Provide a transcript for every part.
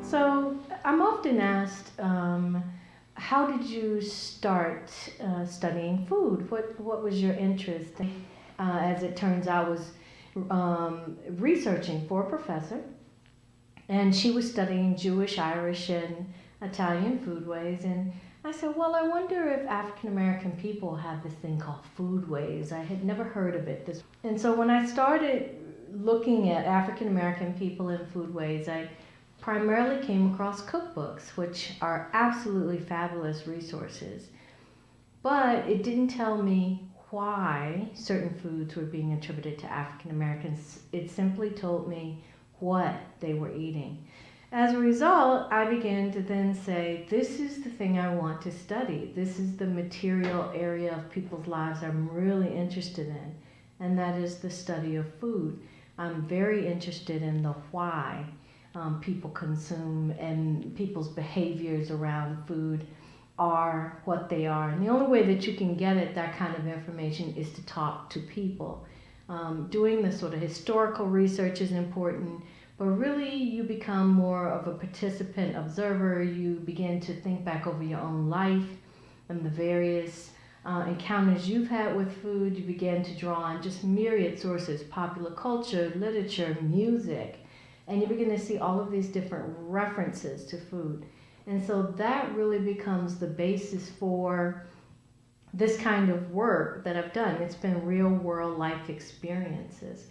So I'm often asked, how did you start studying food? What was your interest? As it turns out, was researching for a professor, and she was studying Jewish, Irish, and Italian foodways. And I said, well, I wonder if African American people have this thing called foodways. I had never heard of it. And so when I started looking at African American people in foodways, I primarily came across cookbooks, which are absolutely fabulous resources. But it didn't tell me why certain foods were being attributed to African Americans. It simply told me what they were eating. As a result, I began to then say, this is the thing I want to study. This is the material area of people's lives I'm really interested in, and that is the study of food. I'm very interested in the why people consume and people's behaviors around food are what they are. And the only way that you can get at that kind of information is to talk to people. Doing the sort of historical research is important, but really you become more of a participant observer. You begin to think back over your own life and the various encounters you've had with food. You begin to draw on just myriad sources, popular culture, literature, music, and you begin to see all of these different references to food. And so that really becomes the basis for this kind of work that I've done. It's been real world life experiences.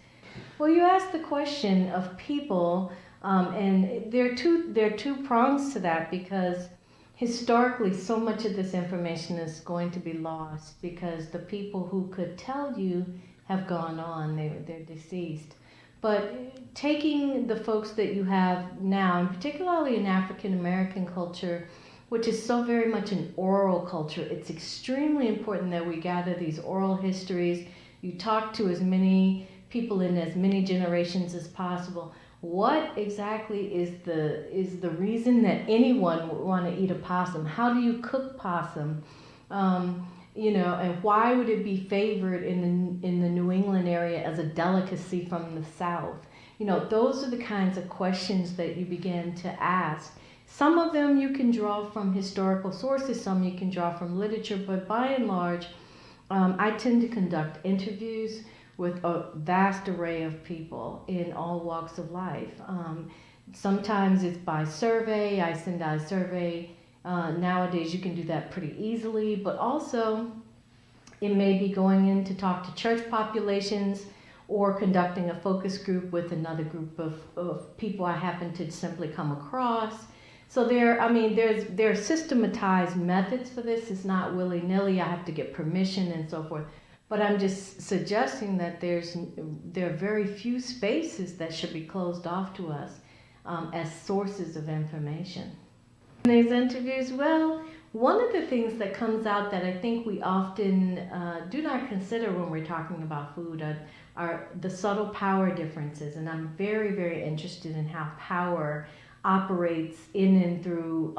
Well, you asked the question of people, and there are two prongs to that, because historically so much of this information is going to be lost because the people who could tell you have gone on, they're deceased. But taking the folks that you have now, and particularly in African American culture, which is so very much an oral culture, it's extremely important that we gather these oral histories. You talk to as many people in as many generations as possible. What exactly is the reason that anyone would want to eat a possum? How do you cook possum? And why would it be favored in the New England area as a delicacy from the South? Those are the kinds of questions that you begin to ask. Some of them you can draw from historical sources, some you can draw from literature, but by and large, I tend to conduct interviews with a vast array of people in all walks of life. Sometimes it's by survey. I send out a survey. Nowadays you can do that pretty easily, but also it may be going in to talk to church populations or conducting a focus group with another group of people I happen to simply come across. So there are systematized methods for this. It's not willy-nilly. I have to get permission and so forth. But I'm just suggesting that there are very few spaces that should be closed off to us as sources of information. In these interviews, well, one of the things that comes out that I think we often do not consider when we're talking about food are the subtle power differences. And I'm very, very interested in how power operates in and through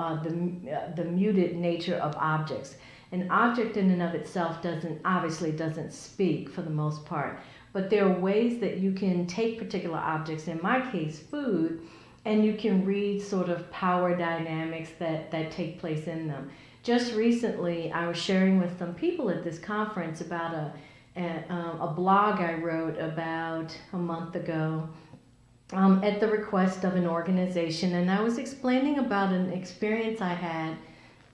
the muted nature of objects. An object in and of itself obviously doesn't speak for the most part, but there are ways that you can take particular objects, in my case food, and you can read sort of power dynamics that take place in them. Just recently, I was sharing with some people at this conference about a blog I wrote about a month ago at the request of an organization, and I was explaining about an experience I had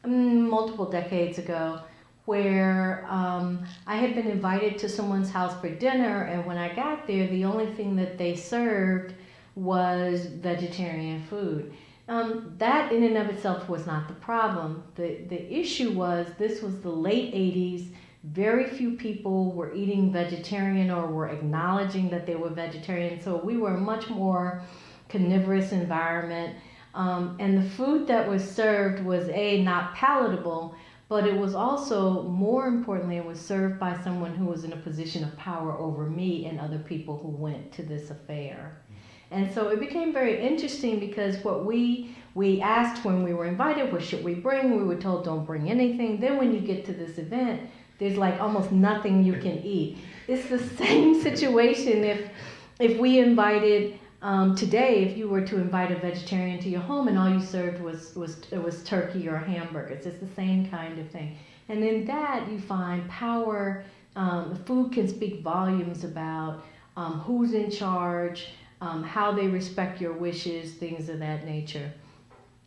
multiple decades ago where I had been invited to someone's house for dinner, and when I got there, the only thing that they served was vegetarian food. That in and of itself was not the problem. The issue was this was the late 80s. Very few people were eating vegetarian or were acknowledging that they were vegetarian, so we were a much more carnivorous environment. And the food that was served was not palatable, but it was also, more importantly, it was served by someone who was in a position of power over me and other people who went to this affair. And so it became very interesting because what we asked when we were invited, what should we bring? We were told don't bring anything. Then when you get to this event, there's like almost nothing you can eat. It's the same situation if we invited Today, if you were to invite a vegetarian to your home and all you served was turkey or hamburgers, it's the same kind of thing. And in that, you find power. Food can speak volumes about who's in charge, how they respect your wishes, things of that nature.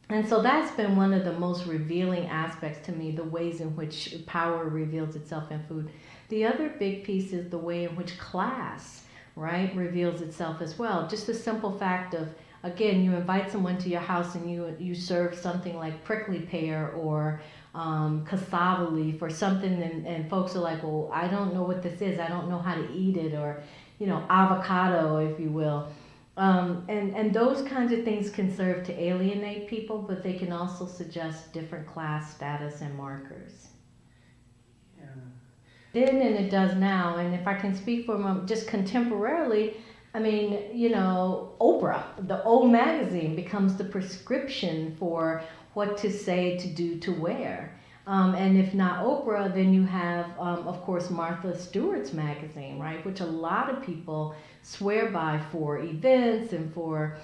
And so that's been one of the most revealing aspects to me, the ways in which power reveals itself in food. The other big piece is the way in which class, right, reveals itself as well. Just the simple fact of, again, you invite someone to your house and you serve something like prickly pear or cassava leaf or something, and folks are like, well, I don't know what this is. I don't know how to eat it, or, avocado, if you will. And those kinds of things can serve to alienate people, but they can also suggest different class status and markers. Yeah. Then, and it does now, and if I can speak for a moment, just contemporarily, I mean, Oprah, the old magazine, becomes the prescription for what to say, to do, to wear. And if not Oprah, then you have, of course, Martha Stewart's magazine, right, which a lot of people swear by for events and for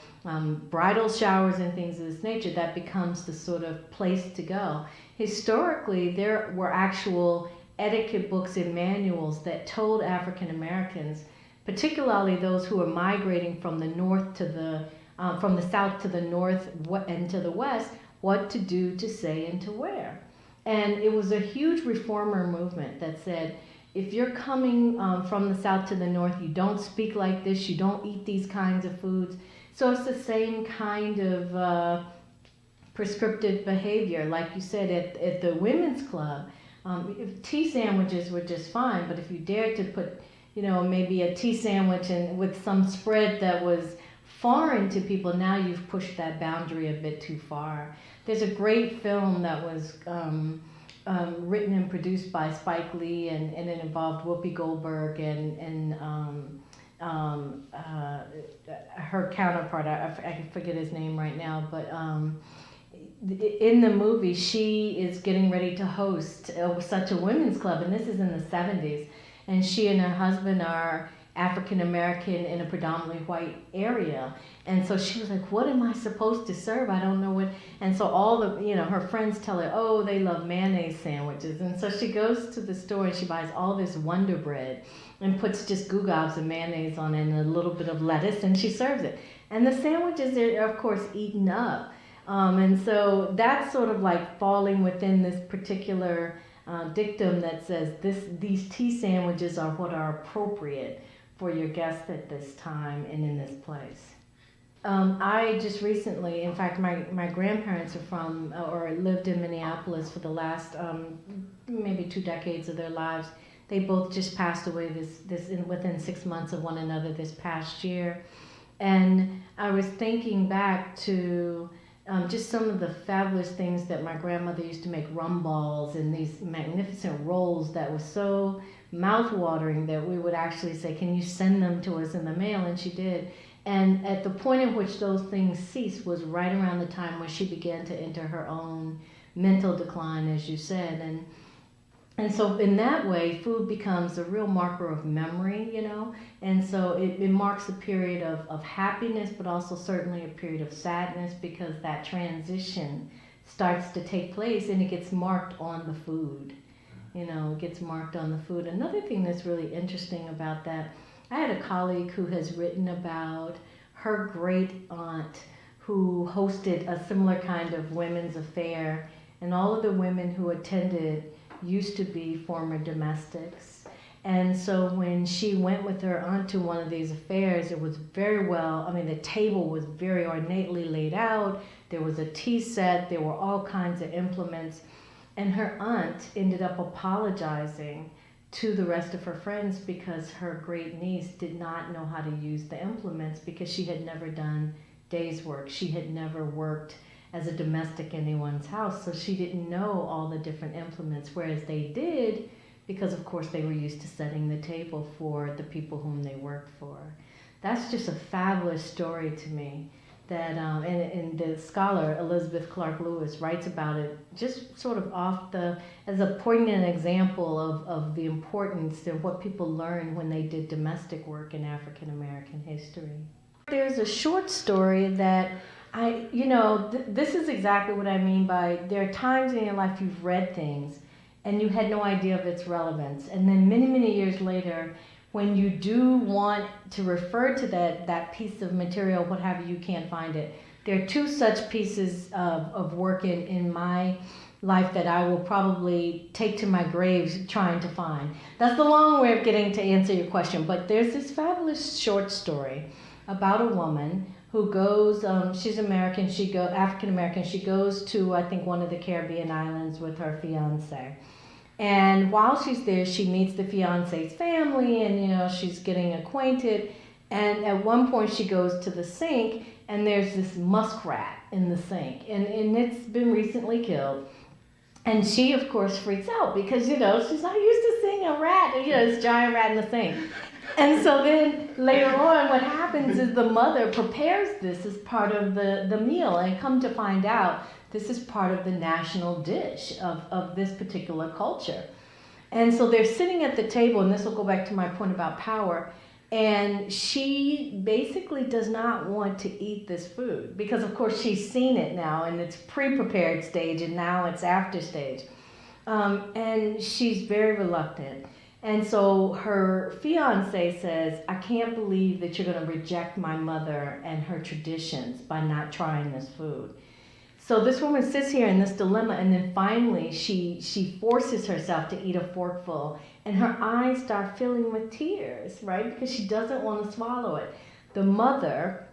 bridal showers and things of this nature. That becomes the sort of place to go. Historically, there were actual etiquette books and manuals that told African Americans, particularly those who were migrating from the north to from the south to the north and to the west, what to do, to say, and to wear. And it was a huge reformer movement that said, if you're coming from the south to the north, you don't speak like this, you don't eat these kinds of foods. So it's the same kind of prescriptive behavior. Like you said, at the women's club, tea sandwiches were just fine, but if you dared to put, maybe a tea sandwich with some spread that was foreign to people, now you've pushed that boundary a bit too far. There's a great film that was written and produced by Spike Lee, and it involved Whoopi Goldberg and her counterpart. I forget his name right now, but in the movie, she is getting ready to host such a women's club, and this is in the 70s, and she and her husband are African American in a predominantly white area. And so she was like, what am I supposed to serve? I don't know what. And so all her friends tell her, oh, they love mayonnaise sandwiches. And so she goes to the store and she buys all this Wonder Bread and puts just gugabs of mayonnaise on it and a little bit of lettuce, and she serves it. And the sandwiches are, of course, eaten up. And so that's sort of like falling within this particular dictum that says these tea sandwiches are what are appropriate for your guests at this time and in this place. I just recently, in fact, my grandparents are from or lived in Minneapolis for the last maybe 2 decades of their lives. They both just passed away within 6 months of one another this past year. And I was thinking back to just some of the fabulous things that my grandmother used to make, rum balls and these magnificent rolls that were so mouth-watering that we would actually say, can you send them to us in the mail? And she did. And at the point in which those things ceased was right around the time when she began to enter her own mental decline, as you said. And so in that way, food becomes a real marker of memory, and so it marks a period of happiness, but also certainly a period of sadness, because that transition starts to take place and it gets marked on the food. It gets marked on the food. Another thing that's really interesting about that, I had a colleague who has written about her great aunt who hosted a similar kind of women's affair, and all of the women who attended used to be former domestics. And so when she went with her aunt to one of these affairs, it was very well, the table was very ornately laid out, there was a tea set, there were all kinds of implements. And her aunt ended up apologizing to the rest of her friends because her great niece did not know how to use the implements, because she had never done day's work. She had never worked as a domestic in anyone's house, so she didn't know all the different implements, whereas they did, because of course they were used to setting the table for the people whom they worked for. That's just a fabulous story to me. That and the scholar Elizabeth Clark Lewis writes about it just sort of as a poignant example of the importance of what people learned when they did domestic work in African American history. There's a short story that this is exactly what I mean by there are times in your life you've read things and you had no idea of its relevance. And then many, many years later, when you do want to refer to that piece of material, what have you, you can't find it. There are two such pieces of work in my life that I will probably take to my grave trying to find. That's the long way of getting to answer your question, but there's this fabulous short story about a woman who goes, she's American, African American, she goes to, I think, one of the Caribbean islands with her fiance. And while she's there, she meets the fiance's family and, she's getting acquainted. And at one point she goes to the sink and there's this muskrat in the sink and it's been recently killed. And she, of course, freaks out because, she's not used to seeing a rat, this giant rat in the sink. And so then later on, what happens is the mother prepares this as part of the meal. And come to find out, this is part of the national dish of this particular culture. And so they're sitting at the table, and this will go back to my point about power. And she basically does not want to eat this food because, of course, she's seen it now in its pre-prepared stage and now it's after stage. And she's very reluctant. And so her fiance says, I can't believe that you're going to reject my mother and her traditions by not trying this food. So this woman sits here in this dilemma, and then finally she forces herself to eat a forkful, and her eyes start filling with tears, right? Because she doesn't want to swallow it. The mother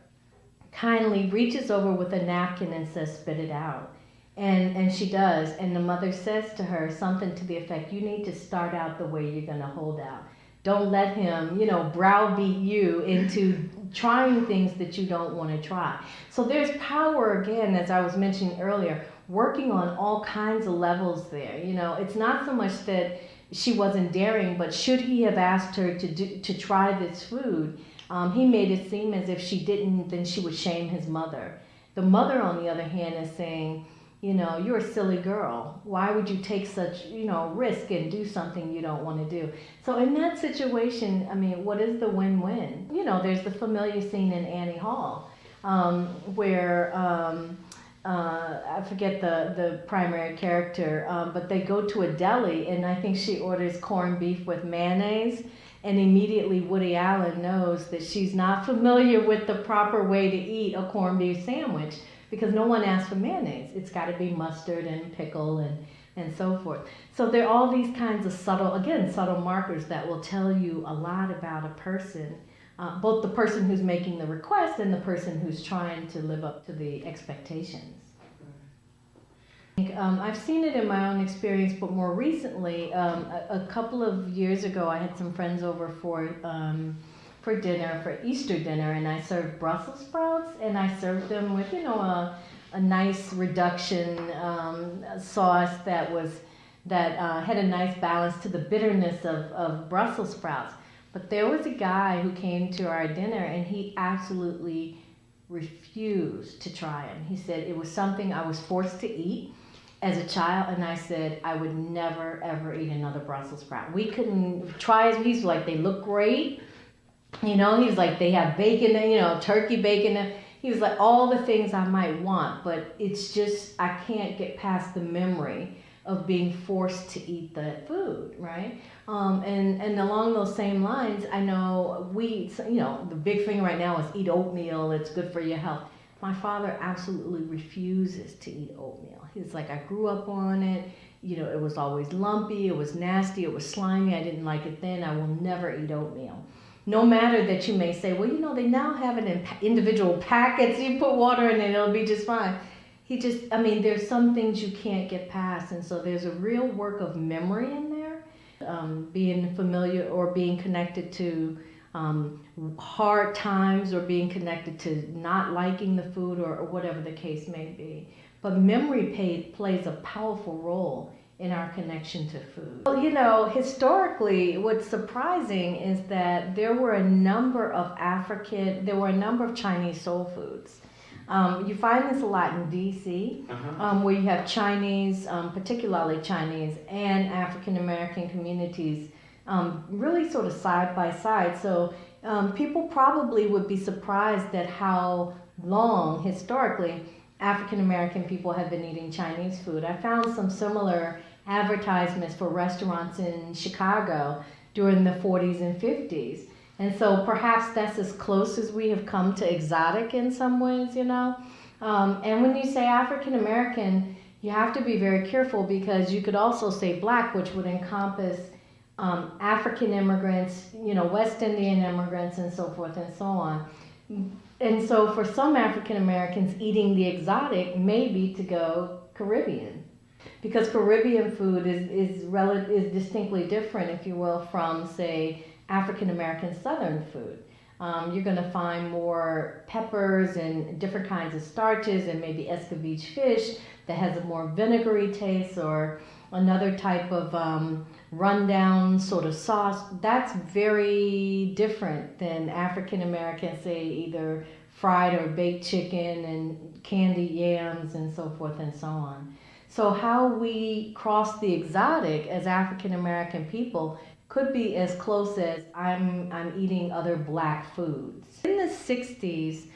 kindly reaches over with a napkin and says, spit it out. And she does, and the mother says to her something to the effect, you need to start out the way you're going to hold out. Don't let him, browbeat you into trying things that you don't want to try. So there's power, again, as I was mentioning earlier, working on all kinds of levels there. It's not so much that she wasn't daring, but should he have asked her to try this food, he made it seem as if she didn't, then she would shame his mother. The mother, on the other hand, is saying, you're a silly girl. Why would you take such, risk and do something you don't want to do? So in that situation, what is the win-win? There's the familiar scene in Annie Hall where I forget the primary character, but they go to a deli and I think she orders corned beef with mayonnaise, and immediately Woody Allen knows that she's not familiar with the proper way to eat a corned beef sandwich, because no one asks for mayonnaise. It's got to be mustard and pickle and so forth. So there are all these kinds of subtle markers that will tell you a lot about a person, both the person who's making the request and the person who's trying to live up to the expectations. I've seen it in my own experience, but more recently, a couple of years ago, I had some friends over for dinner, for Easter dinner, and I served Brussels sprouts, and I served them with, a nice reduction sauce that had a nice balance to the bitterness of Brussels sprouts. But there was a guy who came to our dinner, and he absolutely refused to try them. He said it was something I was forced to eat as a child, and I said I would never, ever eat another Brussels sprout. We couldn't try it. He's like, they look great. He's like, they have bacon, turkey bacon. He was like, all the things I might want, but it's just, I can't get past the memory of being forced to eat that food, right? And along those same lines, I know the big thing right now is eat oatmeal, it's good for your health. My father absolutely refuses to eat oatmeal. He's like, I grew up on it, it was always lumpy, it was nasty, it was slimy, I didn't like it then, I will never eat oatmeal. No matter that you may say, well, they now have it in individual packets, you put water in it, it'll be just fine. There's some things you can't get past, and so there's a real work of memory in there, being familiar or being connected to hard times or being connected to not liking the food or whatever the case may be. But memory plays a powerful role in our connection to food. Well, historically, what's surprising is that there were a number of Chinese soul foods. You find this a lot in D.C., where you have Chinese, particularly Chinese, and African-American communities really sort of side by side. So people probably would be surprised at how long, historically, African American people have been eating Chinese food. I found some similar advertisements for restaurants in Chicago during the 40s and 50s. And so perhaps that's as close as we have come to exotic in some ways, you know. And when you say African American, you have to be very careful because you could also say black, which would encompass African immigrants, you know, West Indian immigrants, and so forth and so on. And so for some African Americans, eating the exotic may be to go Caribbean, because Caribbean food is distinctly different, if you will, from, say, African American Southern food. You're going to find more peppers and different kinds of starches, and maybe escovitch fish that has a more vinegary taste, or another type of rundown sort of sauce. That's very different than African American, say, either fried or baked chicken and candied yams and so forth and so on. So how we cross the exotic as African American people could be as close as I'm eating other black foods. In the 60s,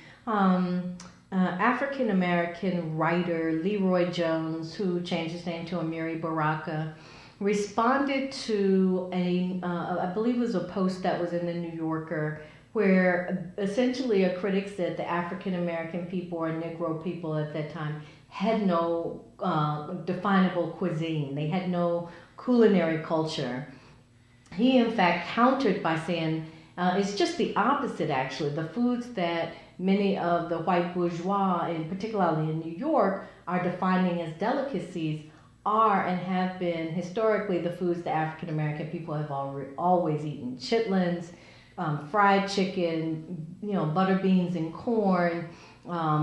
African American writer Leroy Jones, who changed his name to Amiri Baraka, responded to I believe it was a post that was in the New Yorker, where essentially a critic said the African American people, or Negro people at that time, had no definable cuisine. They had no culinary culture. He in fact countered by saying it's just the opposite, actually. The foods that many of the white bourgeois, and particularly in New York, are defining as delicacies are and have been historically the foods that African American people have always eaten. Chitlins, fried chicken, you know, butter beans and corn,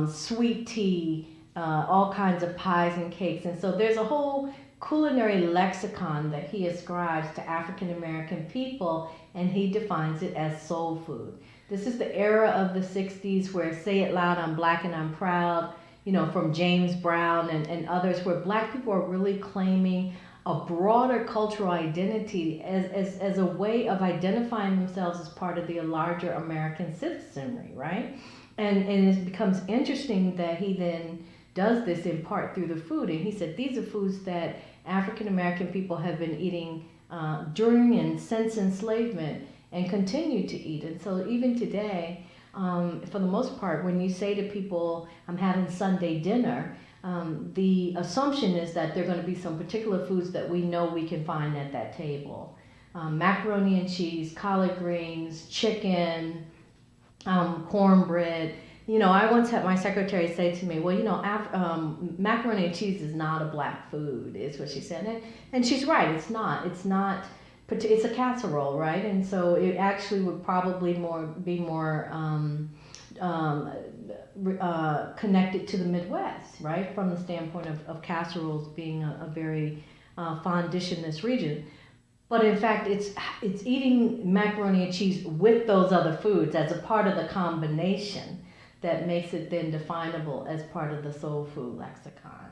sweet tea, all kinds of pies and cakes. And so there's a whole culinary lexicon that he ascribes to African American people, and he defines it as soul food. This is the era of the 60s where Say It Loud, I'm Black and I'm Proud, you know, from James Brown and others, where black people are really claiming a broader cultural identity as a way of identifying themselves as part of the larger American citizenry, right? And it becomes interesting that he then does this in part through the food. And he said these are foods that African American people have been eating during and since enslavement and continue to eat. And so even today, for the most part, when you say to people, I'm having Sunday dinner, the assumption is that there are going to be some particular foods that we know we can find at that table. Macaroni and cheese, collard greens, chicken, cornbread. You know, I once had my secretary say to me, well, you know, macaroni and cheese is not a black food, is what she said. And she's right, it's not. It's a casserole, right? And so it actually would probably be more connected to the Midwest, right? From the standpoint of casseroles being a very fond dish in this region. But in fact, it's eating macaroni and cheese with those other foods as a part of the combination that makes it then definable as part of the soul food lexicon.